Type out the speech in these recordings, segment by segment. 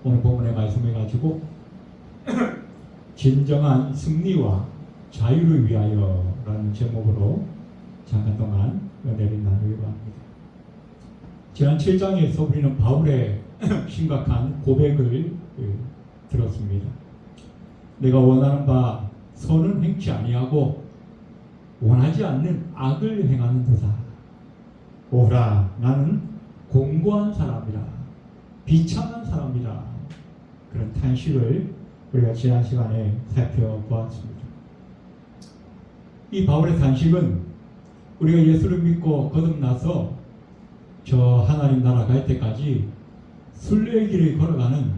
오늘 본문의 말씀을 가지고 진정한 승리와 자유를 위하여라는 제목으로 잠깐 동안 은혜를 나누기로 합니다. 지난 7장에서 우리는 바울의 심각한 고백을 들었습니다. 내가 원하는 바 선은 행치 아니하고 원하지 않는 악을 행하는도다. 오라, 나는 공고한 사람이라, 비참한 사람이라. 그런 탄식을 우리가 지난 시간에 살펴보았습니다. 이 바울의 탄식은 우리가 예수를 믿고 거듭나서 저 하나님 나라 갈 때까지 순례의 길을 걸어가는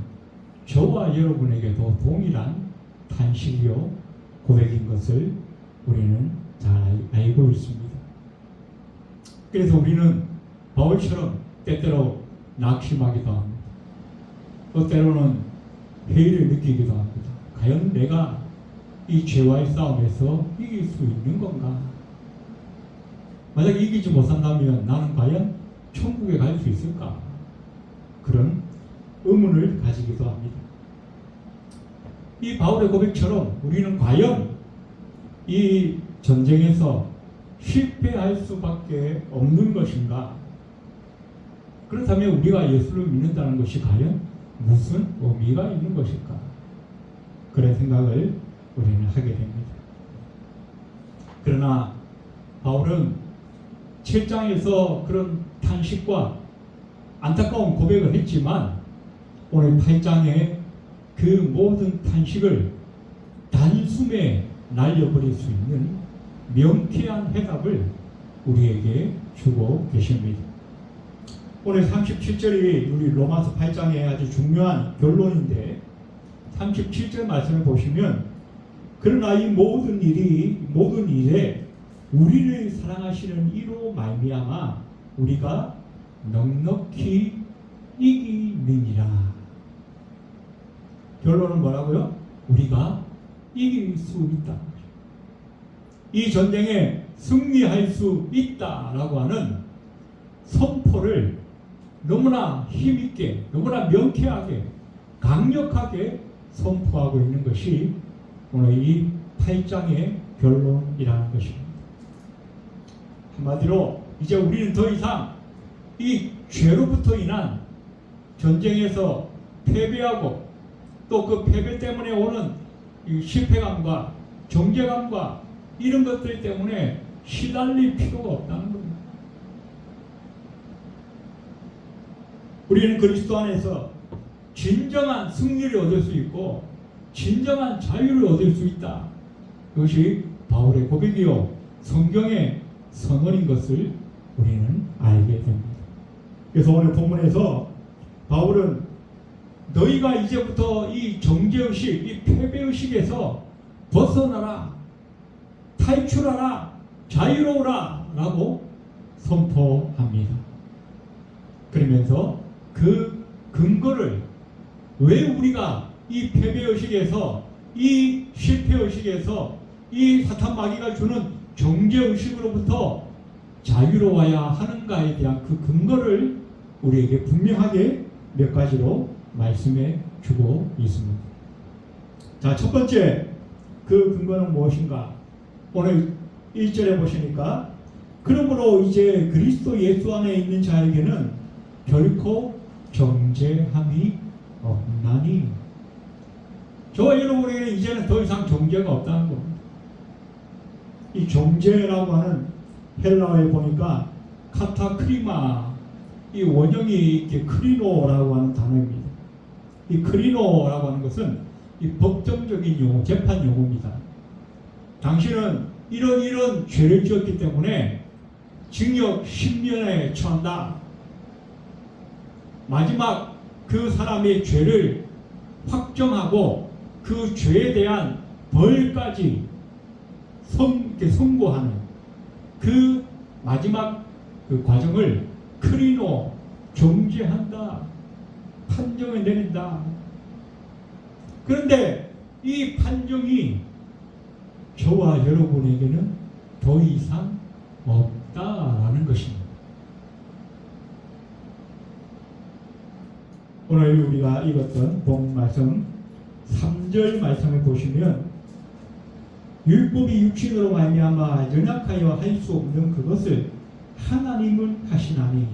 저와 여러분에게도 동일한 탄식이요 고백인 것을 우리는 잘 알고 있습니다. 그래서 우리는 바울처럼 때때로 낙심하기도 합니다. 또 때로는 회의를 느끼기도 합니다. 과연 내가 이 죄와의 싸움에서 이길 수 있는 건가? 만약 이기지 못한다면 나는 과연 천국에 갈 수 있을까? 그런 의문을 가지기도 합니다. 이 바울의 고백처럼 우리는 과연 이 전쟁에서 실패할 수밖에 없는 것인가? 그렇다면 우리가 예수를 믿는다는 것이 과연 무슨 의미가 있는 것일까? 그런 생각을 우리는 하게 됩니다. 그러나 바울은 7장에서 그런 탄식과 안타까운 고백을 했지만 오늘 8장에 그 모든 탄식을 단숨에 날려버릴 수 있는 명쾌한 해답을 우리에게 주고 계십니다. 오늘 37절이 우리 로마서 8장의 아주 중요한 결론인데 37절 말씀을 보시면 그러나 이 모든 일에 우리를 사랑하시는 이로 말미암아 우리가 넉넉히 이기느니라. 결론은 뭐라고요? 우리가 이길 수 있다. 이 전쟁에 승리할 수 있다라고 하는 선포를 너무나 힘있게, 너무나 명쾌하게, 강력하게 선포하고 있는 것이 오늘 이 8장의 결론이라는 것입니다. 한마디로 이제 우리는 더 이상 이 죄로부터 인한 전쟁에서 패배하고 또 그 패배 때문에 오는 이 실패감과 정죄감과 이런 것들 때문에 시달릴 필요가 없다는 겁니다. 우리는 그리스도 안에서 진정한 승리를 얻을 수 있고 진정한 자유를 얻을 수 있다. 그것이 바울의 고백이요 성경의 선언인 것을 우리는 알게 됩니다. 그래서 오늘 본문에서 바울은 너희가 이제부터 이 정죄의식, 이 패배의식에서 벗어나라, 탈출하라, 자유로우라 라고 선포합니다. 그러면서 그 근거를 왜 우리가 이 패배의식에서, 이 실패의식에서, 이 사탄 마귀가 주는 정죄의식으로부터 자유로워야 하는가에 대한 그 근거를 우리에게 분명하게 몇 가지로 말씀해 주고 있습니다. 자, 첫 번째 그 근거는 무엇인가? 오늘 1절에 보시니까 그러므로 이제 그리스도 예수 안에 있는 자에게는 결코 정죄함이 없나니. 저와 여러분에게는 이제는 더 이상 정죄가 없다는 겁니다. 이 정죄라고 하는 헬라어에 보니까 카타크리마, 이 원형이 이렇게 크리노라고 하는 단어입니다. 이 크리노라고 하는 것은 이 법정적인 용어, 재판 용어입니다. 당신은 이런 죄를 지었기 때문에 징역 10년에 처한다. 마지막 그 사람의 죄를 확정하고 그 죄에 대한 벌까지 선고하는 그 마지막 그 과정을 크리노, 정죄한다, 판정을 내린다. 그런데 이 판정이 저와 여러분에게는 더 이상 없다라는 것입니다. 오늘 우리가 읽었던 본 말씀 3절 말씀을 보시면 율법이 육신으로 말미암아 연약하여 할 수 없는 그것을 하나님은 하시나니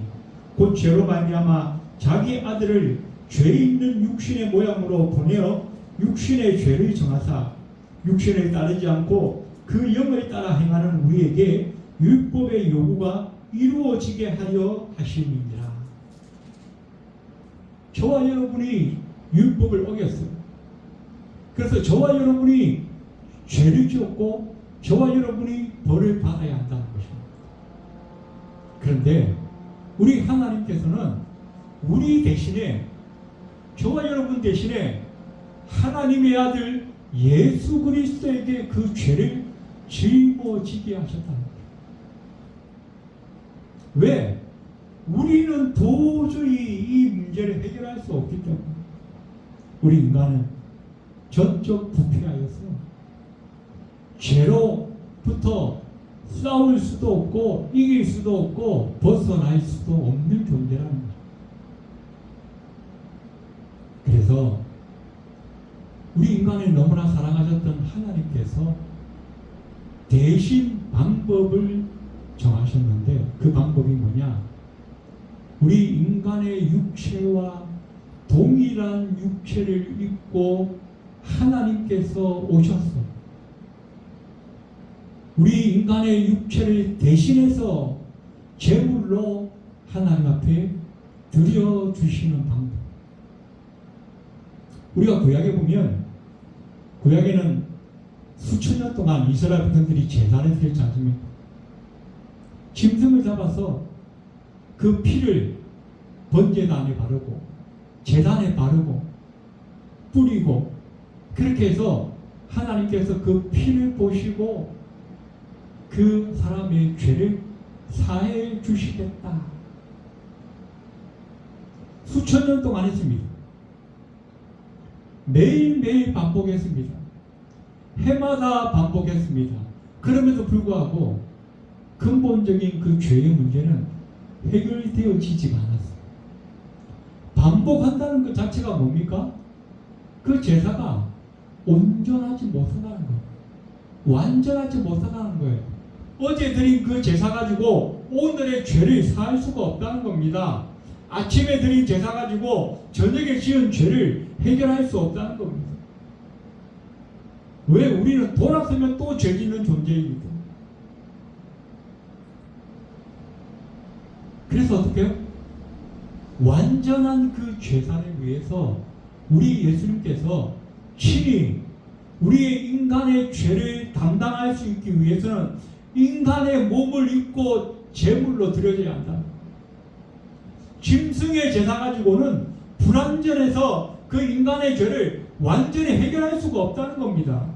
곧 죄로 말미암아 자기 아들을 죄 있는 육신의 모양으로 보내어 육신의 죄를 정하사 육신을 따르지 않고 그 영을 따라 행하는 우리에게 율법의 요구가 이루어지게 하려 하심이니라. 저와 여러분이 율법을 어겼어요. 그래서 저와 여러분이 죄를 지었고 저와 여러분이 벌을 받아야 한다는 것입니다. 그런데 우리 하나님께서는 우리 대신에 저와 여러분 대신에 하나님의 아들 예수 그리스도에게 그 죄를 짊어지게 하셨다는 거예요. 왜? 우리는 도저히 이 문제를 해결할 수 없기 때문에 우리 인간은 전적 부패하여서 죄로부터 싸울 수도 없고 이길 수도 없고 벗어날 수도 없는 존재라는 거죠. 그래서 우리 인간을 너무나 사랑하셨던 하나님께서 대신 방법을 정하셨는데 그 방법이 뭐냐? 우리 인간의 육체와 동일한 육체를 입고 하나님께서 오셨어요. 우리 인간의 육체를 대신해서 제물로 하나님 앞에 드려주시는 방법. 우리가 구약에 보면 구약에는 수천 년 동안 이스라엘 백성들이 제단을 드렸지 않습니까? 짐승을 잡아서 그 피를 번제단에 바르고 제단에 바르고 뿌리고 그렇게 해서 하나님께서 그 피를 보시고 그 사람의 죄를 사해 주시겠다. 수천 년 동안 했습니다. 매일매일 반복했습니다. 해마다 반복했습니다. 그럼에도 불구하고 근본적인 그 죄의 문제는 해결되어지지가 않았어요. 반복한다는 것 자체가 뭡니까? 그 제사가 온전하지 못하다는 거예요. 완전하지 못하다는 거예요. 어제 드린 그 제사 가지고 오늘의 죄를 사할 수가 없다는 겁니다. 아침에 드린 제사 가지고 저녁에 지은 죄를 해결할 수 없다는 겁니다. 왜? 우리는 돌아서면 또 죄 짓는 존재이기 때문에. 그래서 어떻게 해요? 완전한 그 죄사를 위해서 우리 예수님께서 친히 우리의 인간의 죄를 담당할 수 있기 위해서는 인간의 몸을 입고 제물로 드려져야 한다. 짐승의 제사 가지고는 불완전해서 그 인간의 죄를 완전히 해결할 수가 없다는 겁니다.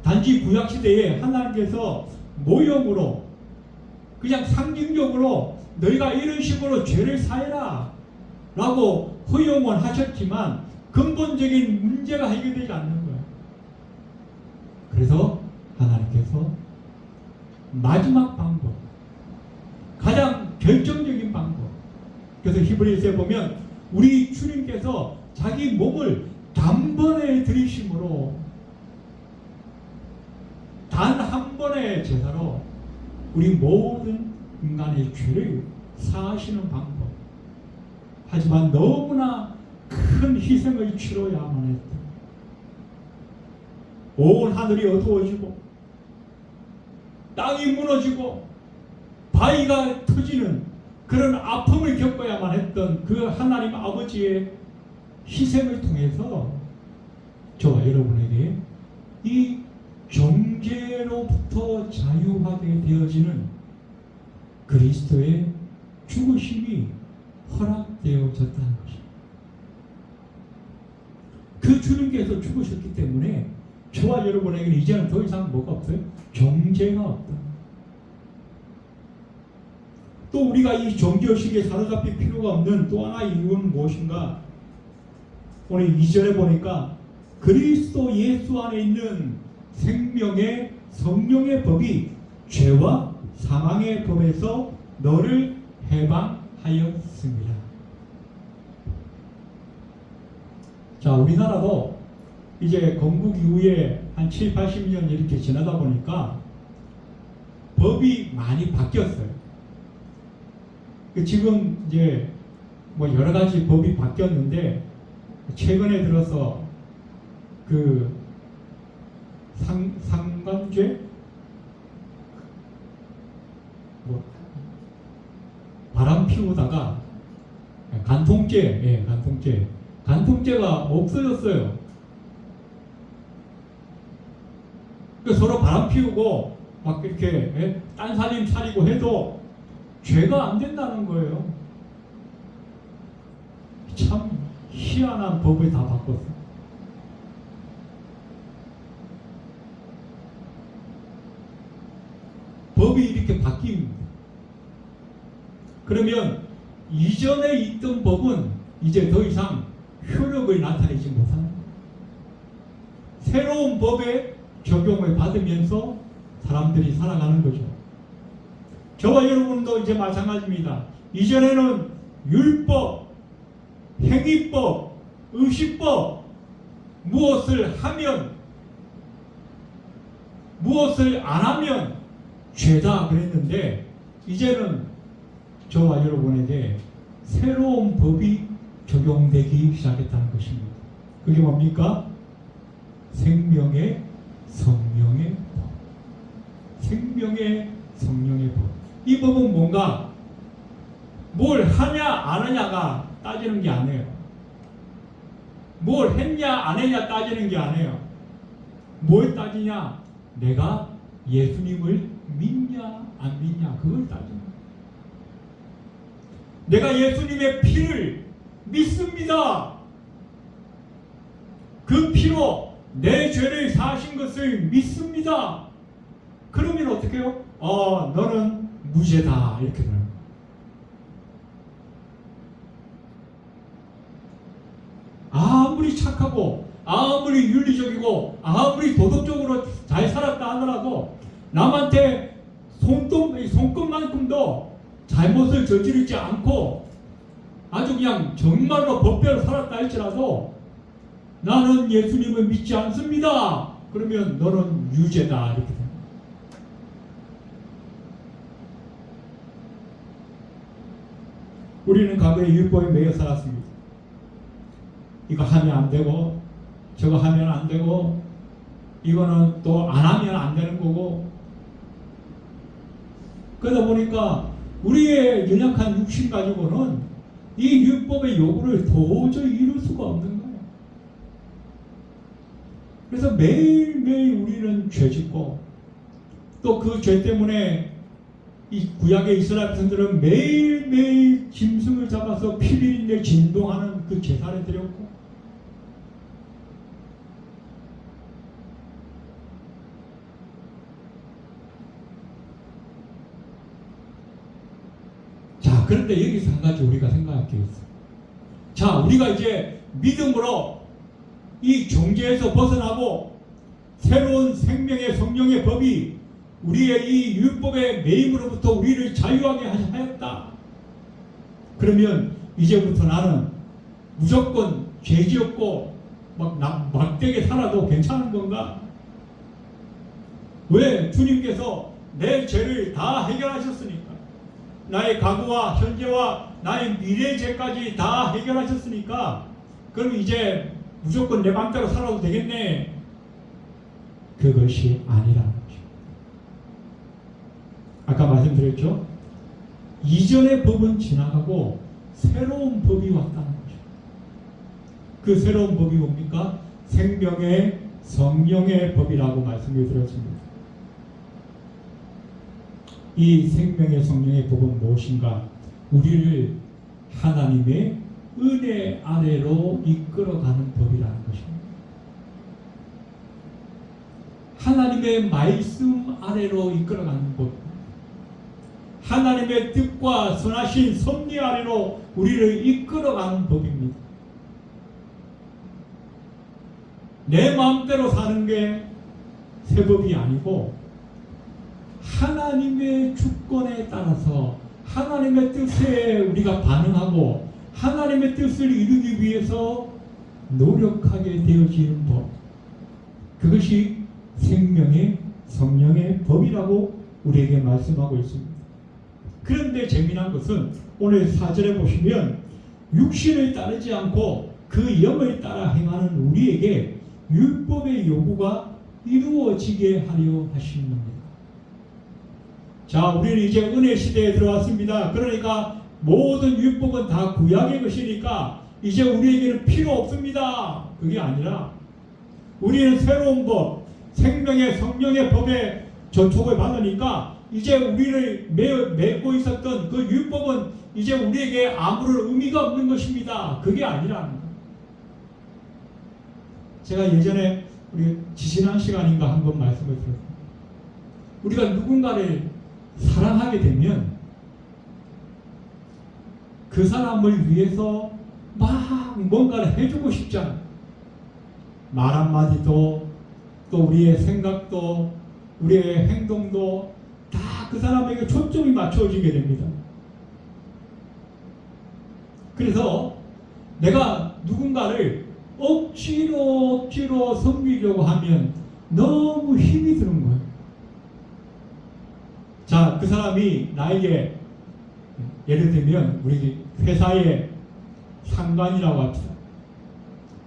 단지 구약시대에 하나님께서 모형으로 그냥 상징적으로 너희가 이런 식으로 죄를 사해라 라고 허용은 하셨지만 근본적인 문제가 해결되지 않는 거예요. 그래서 하나님께서 마지막 방법, 가장 결정적인 방법, 그래서 히브리서에 보면 우리 주님께서 자기 몸을 단번에 들이심으로 단 한 번의 제사로 우리 모든 인간의 죄를 사하시는 방법. 하지만 너무나 큰 희생을 치러야만 했다. 온 하늘이 어두워지고 땅이 무너지고 바위가 터지는 그런 아픔을 겪어야만 했던 그 하나님 아버지의 희생을 통해서 저와 여러분에게 이 정죄로부터 자유하게 되어지는 그리스도의 죽으심이 허락되어졌다는 것입니다. 그 주님께서 죽으셨기 때문에 저와 여러분에게는 이제는 더 이상 뭐가 없어요? 정죄가 없다. 또 우리가 이 정죄의식에 사로잡힐 필요가 없는 또 하나의 이유는 무엇인가? 오늘 2절에 보니까 그리스도 예수 안에 있는 생명의 성령의 법이 죄와 사망의 법에서 너를 해방하였습니다. 자, 우리나라도 이제 건국 이후에 한 7, 80년 이렇게 지나다 보니까 법이 많이 바뀌었어요. 지금 이제 뭐 여러 가지 법이 바뀌었는데 최근에 들어서 그 상간죄 뭐 바람 피우다가 간통죄, 간통죄가 없어졌어요. 서로 바람 피우고 막 이렇게 딴 사람 차리고 해도 죄가 안 된다는 거예요. 참 희한한 법을 다 바꿨어요. 법이 이렇게 바뀝니다. 그러면 이전에 있던 법은 이제 더 이상 효력을 나타내지 못합니다. 새로운 법에 적용을 받으면서 사람들이 살아가는 거죠. 저와 여러분도 이제 마찬가지입니다. 이전에는 율법, 행위법, 의식법, 무엇을 하면, 무엇을 안 하면 죄다 그랬는데 이제는 저와 여러분에게 새로운 법이 적용되기 시작했다는 것입니다. 그게 뭡니까? 생명의 성령의 법. 생명의 성령의 법. 이 법은 뭔가 뭘 하냐 안 하냐가 따지는 게 아니에요. 뭘 했냐 안 했냐 따지는 게 아니에요. 뭘 따지냐? 내가 예수님을 믿냐 안 믿냐 그걸 따지는 거예요. 내가 예수님의 피를 믿습니다. 그 피로 내 죄를 사하신 것을 믿습니다. 그러면 어떻게 해요? 너는 무죄다 이렇게 돼요. 아무리 착하고 아무리 윤리적이고 아무리 도덕적으로 잘 살았다 하더라도 남한테 손끝만큼도 잘못을 저지르지 않고 아주 그냥 정말로 법대로 살았다 할지라도 나는 예수님을 믿지 않습니다. 그러면 너는 유죄다 이렇게 됩니다. 우리는 과거에 율법에 매여 살았습니다. 이거 하면 안 되고 저거 하면 안 되고 이거는 또 안 하면 안 되는 거고 그러다 보니까 우리의 연약한 육신 가지고는 이 율법의 요구를 도저히 이룰 수가 없는 거예요. 그래서 매일매일 우리는 죄짓고 또 그 죄 때문에 이 구약의 이스라엘 백성들은 매일매일 짐승을 잡아서 피리린내 진동하는 그 제사를 드렸고 자, 그런데 여기서 한 가지 우리가 생각할 게 있어요. 자, 우리가 이제 믿음으로 이 정죄에서 벗어나고 새로운 생명의 성령의 법이 우리의 이 율법의 매임으로부터 우리를 자유하게 하였다. 그러면 이제부터 나는 무조건 죄지었고 막되게 살아도 괜찮은 건가? 왜? 주님께서 내 죄를 다 해결하셨으니까. 나의 과거와 현재와 나의 미래 죄까지 다 해결하셨으니까 그럼 이제 무조건 내 맘대로 살아도 되겠네. 그것이 아니라는 거죠. 아까 말씀드렸죠? 이전의 법은 지나가고 새로운 법이 왔다는 거죠. 그 새로운 법이 뭡니까? 생명의 성령의 법이라고 말씀을 드렸습니다. 이 생명의 성령의 법은 무엇인가? 우리를 하나님의 은혜 아래로 이끌어가는 법이라는 것입니다. 하나님의 말씀 아래로 이끌어가는 법. 하나님의 뜻과 선하신 섭리 아래로 우리를 이끌어가는 법입니다. 내 마음대로 사는 게 새 법이 아니고 하나님의 주권에 따라서 하나님의 뜻에 우리가 반응하고 하나님의 뜻을 이루기 위해서 노력하게 되어지는 법, 그것이 생명의 성령의 법이라고 우리에게 말씀하고 있습니다. 그런데 재미난 것은 오늘 4절에 보시면 육신을 따르지 않고 그 영을 따라 행하는 우리에게 율법의 요구가 이루어지게 하려 하시는 겁니다. 자, 우리는 이제 은혜 시대에 들어왔습니다. 그러니까 모든 율법은 다 구약의 것이니까 이제 우리에게는 필요 없습니다. 그게 아니라 우리는 새로운 법, 생명의 성령의 법에 전촉을 받으니까 이제 우리를 맺고 있었던 그 율법은 이제 우리에게 아무런 의미가 없는 것입니다. 그게 아니라 제가 예전에 우리 지난 시간인가 한번 말씀을 드렸습니다. 우리가 누군가를 사랑하게 되면 그 사람을 위해서 막 뭔가를 해주고 싶잖아요. 말 한마디도 또 우리의 생각도 우리의 행동도 다 그 사람에게 초점이 맞춰지게 됩니다. 그래서 내가 누군가를 억지로 섬기려고 하면 너무 힘이 드는 거예요. 자, 그 사람이 나에게 예를 들면 우리 회사의 상관이라고 합시다.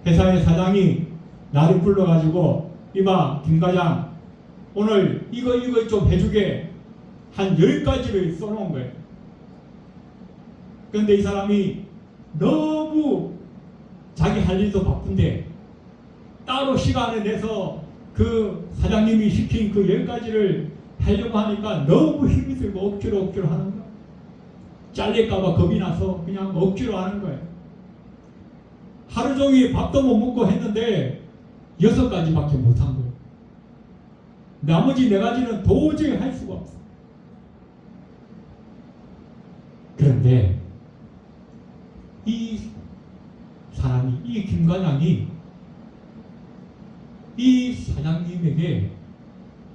회사의 사장이 나를 불러가지고 이봐 김 과장 오늘 이거 좀 해주게 한 10가지를 써놓은 거예요. 그런데 이 사람이 너무 자기 할 일도 바쁜데 따로 시간을 내서 그 사장님이 시킨 그 10가지를 하려고 하니까 너무 힘이 들고 억지로 하는 거예요. 잘릴까봐 겁이 나서 그냥 억지로 하는 거예요. 하루 종일 밥도 못 먹고 했는데 6가지밖에 못한 거예요. 나머지 4가지는 도저히 할 수가 없어요. 그런데 이 사람이, 이 김 과장이 이 사장님에게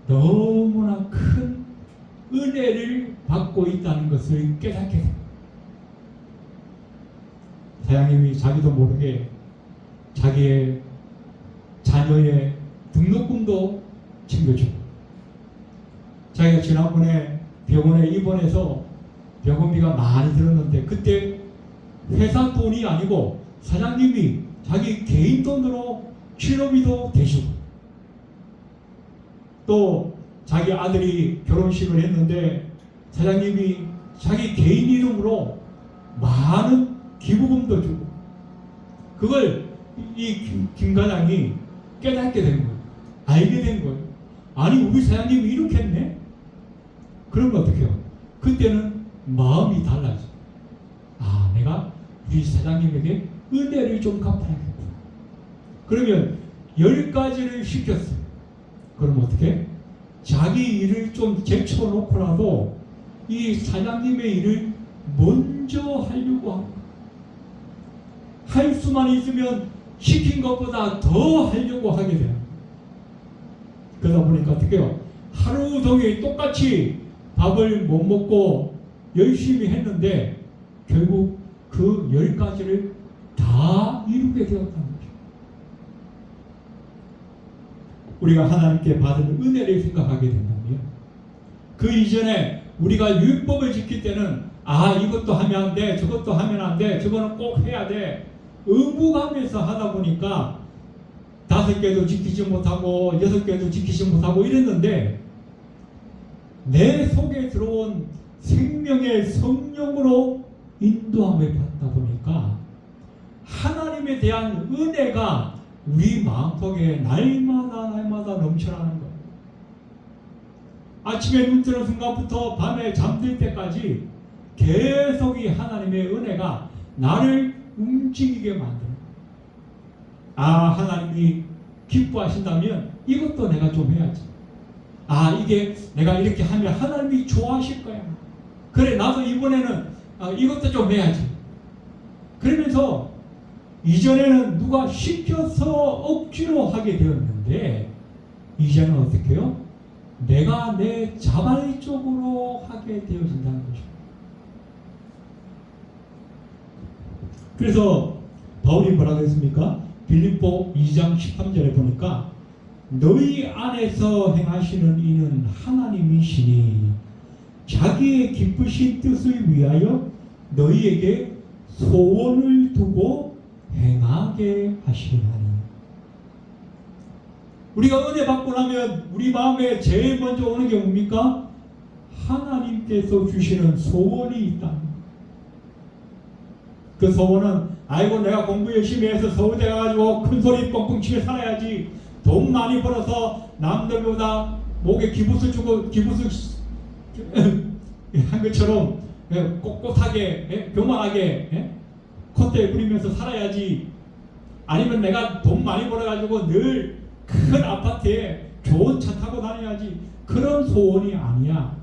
너무나 큰 은혜를 받고 있다는 것을 깨닫게 됩니다. 사장님이 자기도 모르게 자기의 자녀의 등록금도 챙겨주고, 자기가 지난번에 병원에 입원해서 병원비가 많이 들었는데 그때 회사 돈이 아니고 사장님이 자기 개인 돈으로 치료비도 대주고, 또 자기 아들이 결혼식을 했는데 사장님이 자기 개인 이름으로 많은 기부금도 주고, 그걸 이 김 과장이 깨닫게 된 거예요. 알게 된 거예요. 아니 우리 사장님이 이렇게 했네? 그러면 어떻게 해요? 그때는 마음이 달라져. 아, 내가 우리 사장님에게 은혜를 좀 갚아야겠다. 그러면 10가지를 시켰어요. 그럼 어떻게? 자기 일을 좀 제쳐놓고라도 이 사장님의 일을 먼저 하려고 합니다. 할 수만 있으면 시킨 것보다 더 하려고 하게 돼요. 그러다 보니까 어떻게 해요? 하루 종일 똑같이 밥을 못 먹고 열심히 했는데 결국 그 10가지를 다 이루게 되었다는 거죠. 우리가 하나님께 받은 은혜를 생각하게 된다면 그 이전에 우리가 율법을 지킬 때는 아 이것도 하면 안 돼, 저것도 하면 안 돼, 저거는 꼭 해야 돼 의무감에서 하다 보니까 5개도 지키지 못하고 6개도 지키지 못하고 이랬는데 내 속에 들어온 생명의 성령으로 인도함을 받다 보니까 하나님에 대한 은혜가 우리 마음속에 날마다 넘쳐나는 거예요. 아침에 눈 뜨는 순간부터 밤에 잠들 때까지 계속 이 하나님의 은혜가 나를 움직이게 만드는 거예요. 아, 하나님이 기뻐하신다면 이것도 내가 좀 해야지. 아, 이게 내가 이렇게 하면 하나님이 좋아하실 거야. 그래, 나도 이번에는 이것도 좀 해야지. 그러면서 이전에는 누가 시켜서 억지로 하게 되었는데 이제는 어떻게 해요? 내가 내 자발적으로 하게 되어진다는 거죠. 그래서 바울이 뭐라고 했습니까? 빌립보 2장 13절에 보니까 너희 안에서 행하시는 이는 하나님이시니 자기의 기쁘신 뜻을 위하여 너희에게 소원을 두고 행하게 하시나니. 우리가 은혜 받고 나면 우리 마음에 제일 먼저 오는 게 뭡니까? 하나님께서 주시는 소원이 있다. 그 소원은 아이고 내가 공부 열심히 해서 서울대 가가지고 큰 소리 뻥뻥 치며 살아야지, 돈 많이 벌어서 남들보다 목에 기부스 주고 기부스 한 것처럼 꼿꼿하게 교만하게 콧대 부리면서 살아야지, 아니면 내가 돈 많이 벌어가지고 늘 큰 아파트에 좋은 차 타고 다녀야지. 그런 소원이 아니야.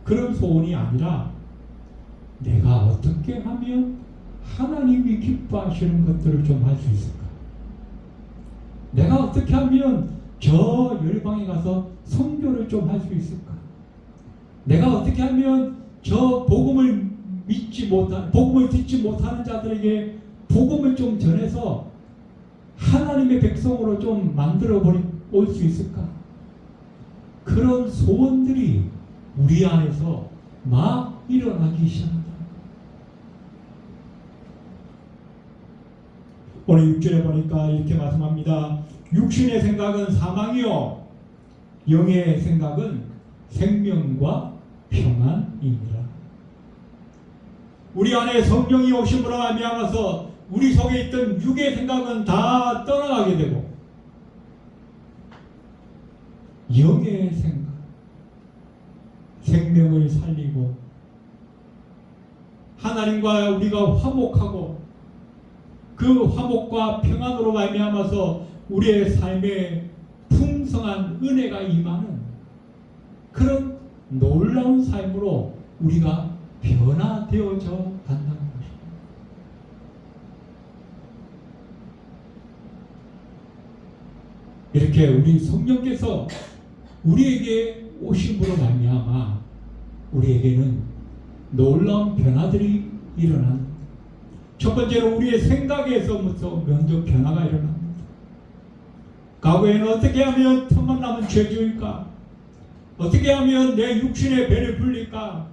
그런 소원이 아니라 내가 어떻게 하면 하나님이 기뻐하시는 것들을 좀 할 수 있을까? 내가 어떻게 하면 저 열방에 가서 선교를 좀 할 수 있을까? 내가 어떻게 하면 저 복음을 복음을 듣지 못하는 자들에게 복음을 좀 전해서 하나님의 백성으로 좀 만들어 올 수 있을까? 그런 소원들이 우리 안에서 막 일어나기 시작합니다. 오늘 6절에 보니까 이렇게 말씀합니다. 육신의 생각은 사망이요 영의 생각은 생명과 평안입니다. 우리 안에 성령이 오심으로 말미암아서 우리 속에 있던 육의 생각은 다 떠나가게 되고 영의 생각, 생명을 살리고 하나님과 우리가 화목하고 그 화목과 평안으로 말미암아서 우리의 삶에 풍성한 은혜가 임하는 그런 놀라운 삶으로 우리가 변화되어져 간다는 것입니다. 이렇게 우리 성령께서 우리에게 오심으로 말미암아 우리에게는 놀라운 변화들이 일어난, 첫 번째로 우리의 생각에서부터 먼저 변화가 일어납니다. 과거에는 어떻게 하면 틈만 나면 죄지을까? 어떻게 하면 내 육신의 배를 불릴까?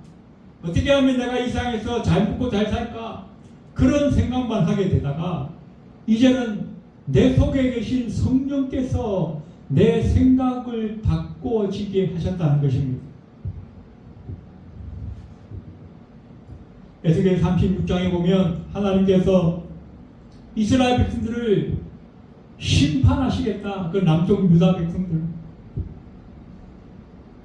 어떻게 하면 내가 이 세상에서 잘 먹고 잘 살까? 그런 생각만 하게 되다가 이제는 내 속에 계신 성령께서 내 생각을 바꿔지게 하셨다는 것입니다. 에스겔 36장에 보면 하나님께서 이스라엘 백성들을 심판하시겠다. 그 남쪽 유다 백성들,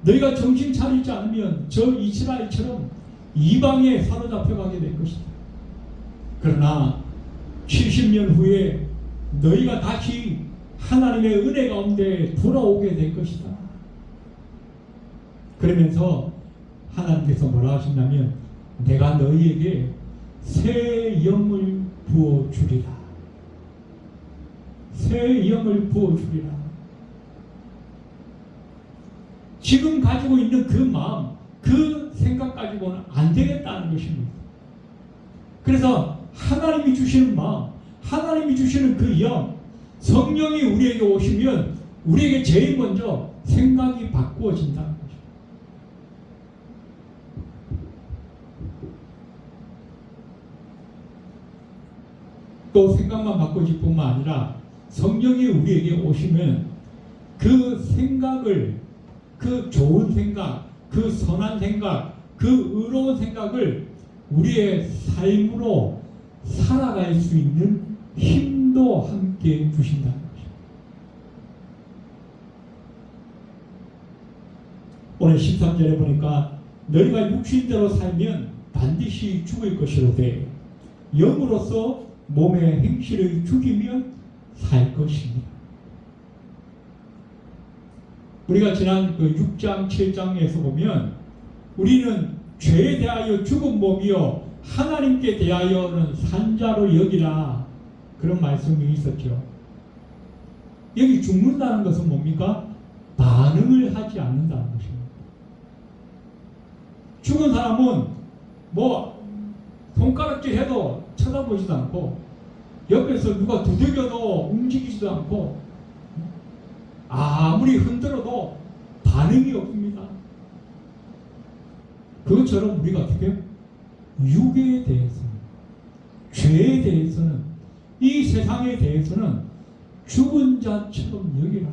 너희가 정신 차리지 않으면 저 이스라엘처럼 이방에 사로잡혀가게 될 것이다. 그러나 70년 후에 너희가 다시 하나님의 은혜 가운데 돌아오게 될 것이다. 그러면서 하나님께서 뭐라 하신다면 내가 너희에게 새 영을 부어주리라. 새 영을 부어주리라. 지금 가지고 있는 그 마음, 그 생각 가지고는 안 되겠다는 것입니다. 그래서 하나님이 주시는 마음, 하나님이 주시는 그 영, 성령이 우리에게 오시면 우리에게 제일 먼저 생각이 바꾸어진다는 거죠. 또 생각만 바꿔질 뿐만 아니라 성령이 우리에게 오시면 그 생각을, 그 좋은 생각, 그 선한 생각, 그 의로운 생각을 우리의 삶으로 살아갈 수 있는 힘도 함께 주신다는 거죠. 오늘 13절에 보니까 너희가 육신대로 살면 반드시 죽을 것이로되 영으로서 몸의 행실을 죽이면 살 것입니다. 우리가 지난 그 6장 7장에서 보면 우리는 죄에 대하여 죽은 몸이요 하나님께 대하여는 산자로 여기라, 그런 말씀이 있었죠. 여기 죽는다는 것은 뭡니까? 반응을 하지 않는다는 것입니다. 죽은 사람은 뭐 손가락질 해도 쳐다보지도 않고 옆에서 누가 두들겨도 아무렇지도 않고 아무리 흔들어도 반응이 없습니다. 그것처럼 우리가 어떻게 해요? 육에 대해서는, 죄에 대해서는, 이 세상에 대해서는 죽은 자처럼 여기라.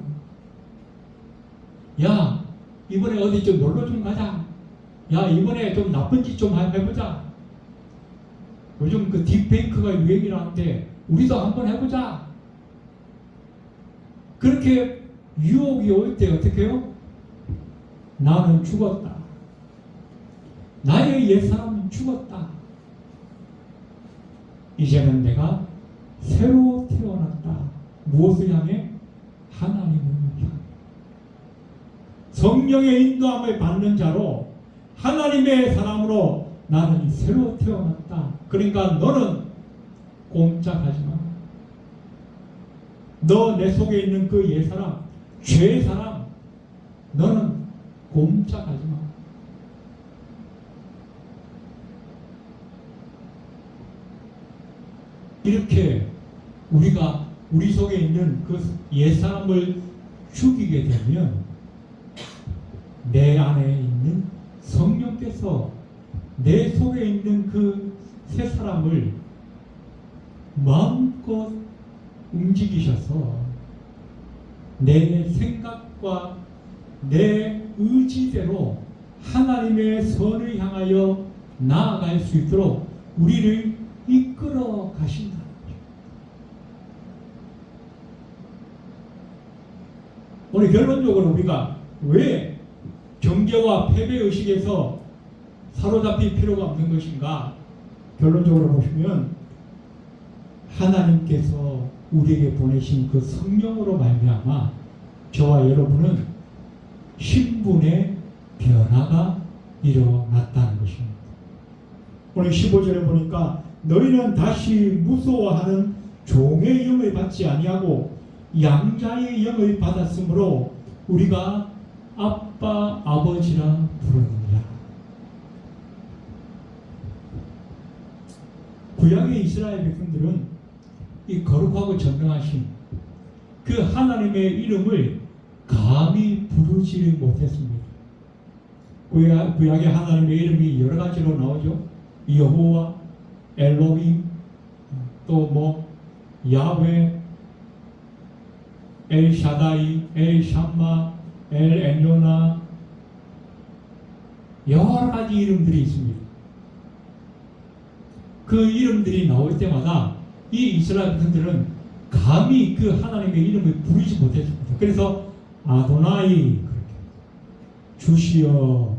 야, 이번에 어디 좀 놀러 좀 가자. 야, 이번에 좀 나쁜 짓 좀 해보자. 요즘 그 딥페이크가 유행이라는데 우리도 한번 해보자. 그렇게 유혹이 올 때 어떻게 해요? 나는 죽었다. 나의 옛사람은 죽었다. 이제는 내가 새로 태어났다. 무엇을 향해? 하나님을 향해. 성령의 인도함을 받는 자로 하나님의 사람으로 나는 새로 태어났다. 그러니까 너는 꼼짝하지 마. 너 내 속에 있는 그 옛사람, 죄의 사람, 너는 꼼짝하지 마. 이렇게 우리가 우리 속에 있는 그 옛사람을 죽이게 되면 내 안에 있는 성령께서 내 속에 있는 그 새 사람을 마음껏 움직이셔서 내 생각과 내 의지대로 하나님의 선을 향하여 나아갈 수 있도록 우리를 이끌어 가신다. 오늘 결론적으로 우리가 왜 정죄와 패배의식에서 사로잡힐 필요가 없는 것인가? 결론적으로 보시면 하나님께서 우리에게 보내신 그 성령으로 말미암아 저와 여러분은 신분의 변화가 일어났다는 것입니다. 오늘 15절에 보니까 너희는 다시 무서워하는 종의 영을 받지 아니하고 양자의 영을 받았으므로 우리가 아빠 아버지라 부르느니라. 구약의 이스라엘 백성들은 이 거룩하고 전능하신 그 하나님의 이름을 감히 부르지 못했습니다. 구약의 하나님의 이름이 여러 가지로 나오죠. 여호와, 엘로힘, 또 뭐 야훼, 엘샤다이, 엘샴마, 엘엘요나, 여러 가지 이름들이 있습니다. 그 이름들이 나올 때마다 이 이스라엘 백성들은 감히 그 하나님의 이름을 부르지 못했습니다. 그래서 아도나이, 주시여,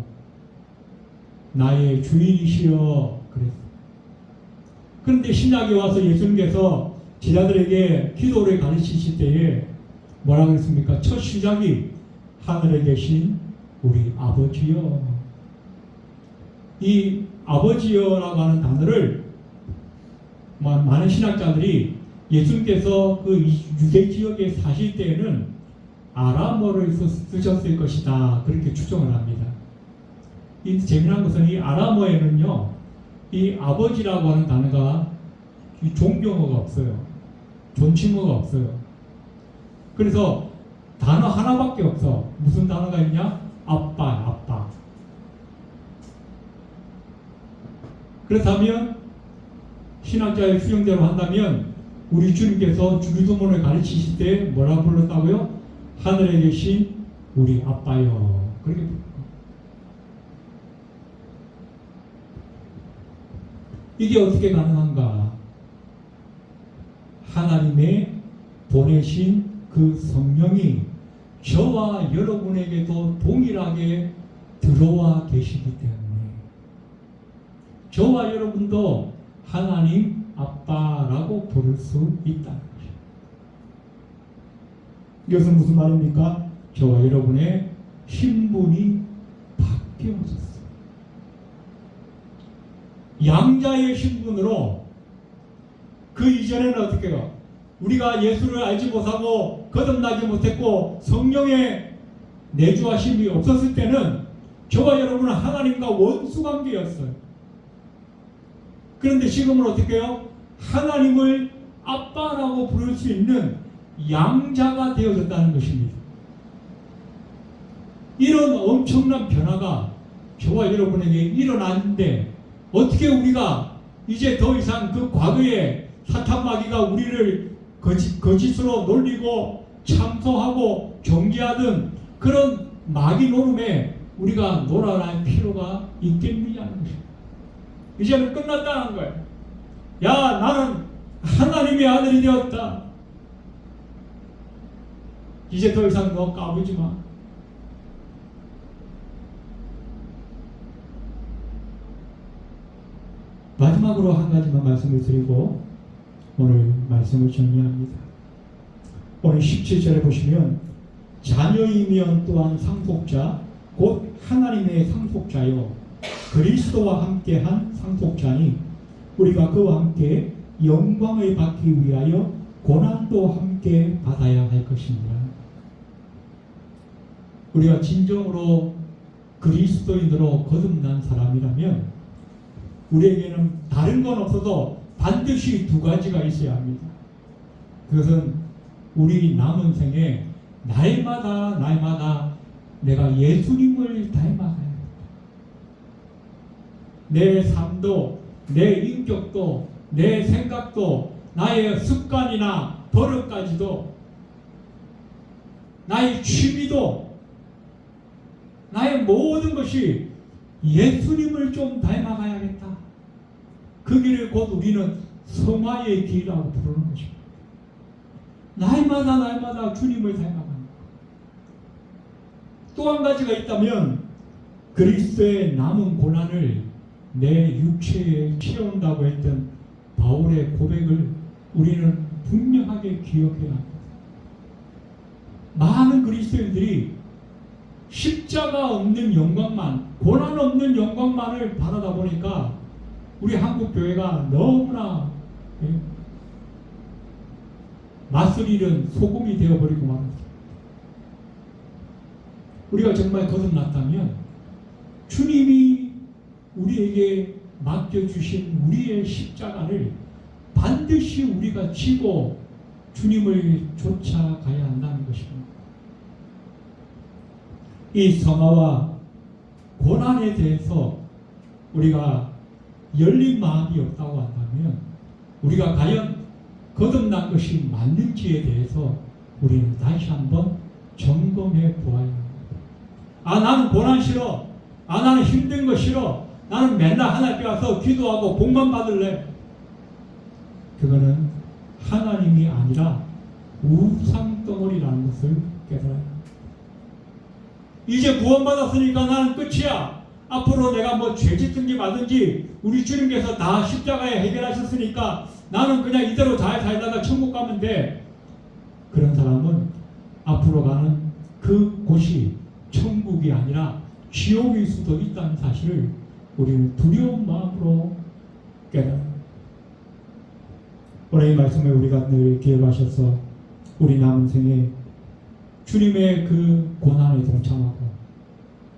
나의 주인이시여 그랬어요. 그런데 신약에 와서 예수님께서 제자들에게 기도를 가르치실 때에 뭐라 그랬습니까? 첫 시작이 하늘에 계신 우리 아버지여. 이 아버지여라고 하는 단어를 많은 신학자들이 예수님께서 그 유대 지역에 사실 때에는 아람어를 쓰셨을 것이다 그렇게 추정을 합니다. 이 재미난 것은 이 아람어에는요 이 아버지라고 하는 단어가 이 존경어가 없어요. 존칭어가 없어요. 그래서 단어 하나밖에 없어. 무슨 단어가 있냐? 아빠. 그렇다면 신학자의 수용대로 한다면 우리 주님께서 주기도문을 가르치실 때 뭐라고 불렀다고요? 하늘에 계신 우리 아빠요. 그렇게 이게 어떻게 가능한가? 하나님의 보내신 그 성령이 저와 여러분에게도 동일하게 들어와 계시기 때문에 저와 여러분도 하나님 아빠라고 부를 수 있다는 거죠. 이것은 무슨 말입니까? 저와 여러분의 신분이 바뀌어졌어요. 양자의 신분으로 그 이전에는 어떻게 해요? 우리가 예수를 알지 못하고 거듭나지 못했고 성령의 내주하심이 없었을 때는 저와 여러분은 하나님과 원수 관계였어요. 그런데 지금은 어떻게 해요? 하나님을 아빠라고 부를 수 있는 양자가 되어졌다는 것입니다. 이런 엄청난 변화가 저와 여러분에게 일어났는데 어떻게 우리가 이제 더 이상 그 과거에 사탄 마귀가 우리를 거짓으로 놀리고 참소하고 정죄하던 그런 마귀 노름에 우리가 놀아날 필요가 있겠느냐는 것입니다. 이제는 끝났다는 거예요. 야, 나는 하나님의 아들이 되었다. 이제 더 이상 너 까부지 마. 마지막으로 한 가지만 말씀을 드리고 오늘 말씀을 정리합니다. 오늘 17절에 보시면 자녀이면 또한 상속자 곧 하나님의 상속자요 그리스도와 함께한 상속자니 우리가 그와 함께 영광을 받기 위하여 고난도 함께 받아야 할 것입니다. 우리가 진정으로 그리스도인으로 거듭난 사람이라면 우리에게는 다른 건 없어도 반드시 두 가지가 있어야 합니다. 그것은 우리 남은 생에 날마다 내가 예수님을 닮아가야 합니다. 내 삶도, 내 인격도, 내 생각도, 나의 습관이나 버릇까지도, 나의 취미도, 나의 모든 것이 예수님을 좀 닮아가야겠다. 그 길을 곧 우리는 성화의 길이라고 부르는 것입니다. 날마다 주님을 닮아가는 것. 또 한 가지가 있다면 그리스도의 남은 고난을 내 육체에 채운다고 했던 바울의 고백을 우리는 분명하게 기억해야 합니다. 많은 그리스도인들이 십자가 없는 영광만, 고난 없는 영광만을 바라다 보니까 우리 한국 교회가 너무나 맛을 잃은 소금이 되어버리고 말합니다. 우리가 정말 거듭났다면 주님이 우리에게 맡겨주신 우리의 십자가를 반드시 우리가 지고 주님을 쫓아가야 한다는 것입니다. 이 성화와 고난에 대해서 우리가 열린 마음이 없다고 한다면 우리가 과연 거듭난 것이 맞는지에 대해서 우리는 다시 한번 점검해 보아야 합니다. 아, 나는 고난 싫어. 아, 나는 힘든 거 싫어. 나는 맨날 하나님께 와서 기도하고 복만 받을래. 그거는 하나님이 아니라 우상덩어리라는 것을 깨달아야 합니다. 이제 구원받았으니까 나는 끝이야. 앞으로 내가 뭐 죄짓든 게 말든지 우리 주님께서 다 십자가에 해결하셨으니까 나는 그냥 이대로 잘 살다가 천국 가면 돼. 그런 사람은 앞으로 가는 그 곳이 천국이 아니라 지옥일 수도 있다는 사실을 우리는 두려운 마음으로 깨달아요. 오늘 이 말씀을 우리가 늘 기억하셔서 우리 남은 생에 주님의 그 고난에 동참하고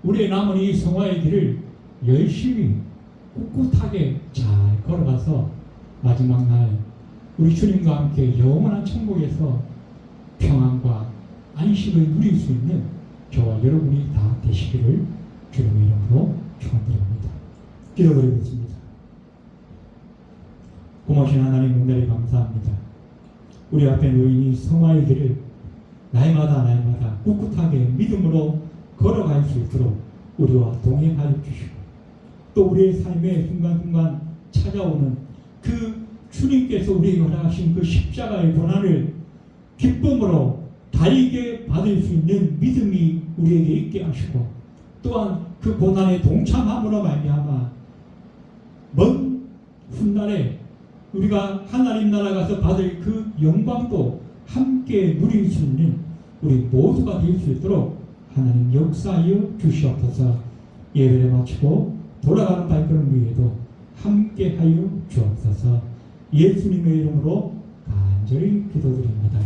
우리의 남은 이 성화의 길을 열심히 꿋꿋하게 잘 걸어가서 마지막 날 우리 주님과 함께 영원한 천국에서 평안과 안식을 누릴 수 있는 저와 여러분이 다 되시기를 주님의 이름으로 축원드립니다. 기도드리겠습니다. 고마우신 하나님 은혜를 감사합니다. 우리 앞에 놓인 이 성화의 길을 날마다 꿋꿋하게 믿음으로 걸어갈 수 있도록 우리와 동행하여 주시고 또 우리의 삶의 순간순간 찾아오는 그 주님께서 우리에게 허락하신 그 십자가의 고난을 기쁨으로 달게 받을 수 있는 믿음이 우리에게 있게 하시고 또한 그 고난에 동참함으로 말미암아 먼 훗날에 우리가 하나님 나라 가서 받을 그 영광도 함께 누릴 수 있는 우리 모두가 될 수 있도록 하나님 역사하여 주시옵소서. 예배를 마치고 돌아가는 발걸음 위에도 함께하여 주옵소서. 예수님의 이름으로 간절히 기도드립니다.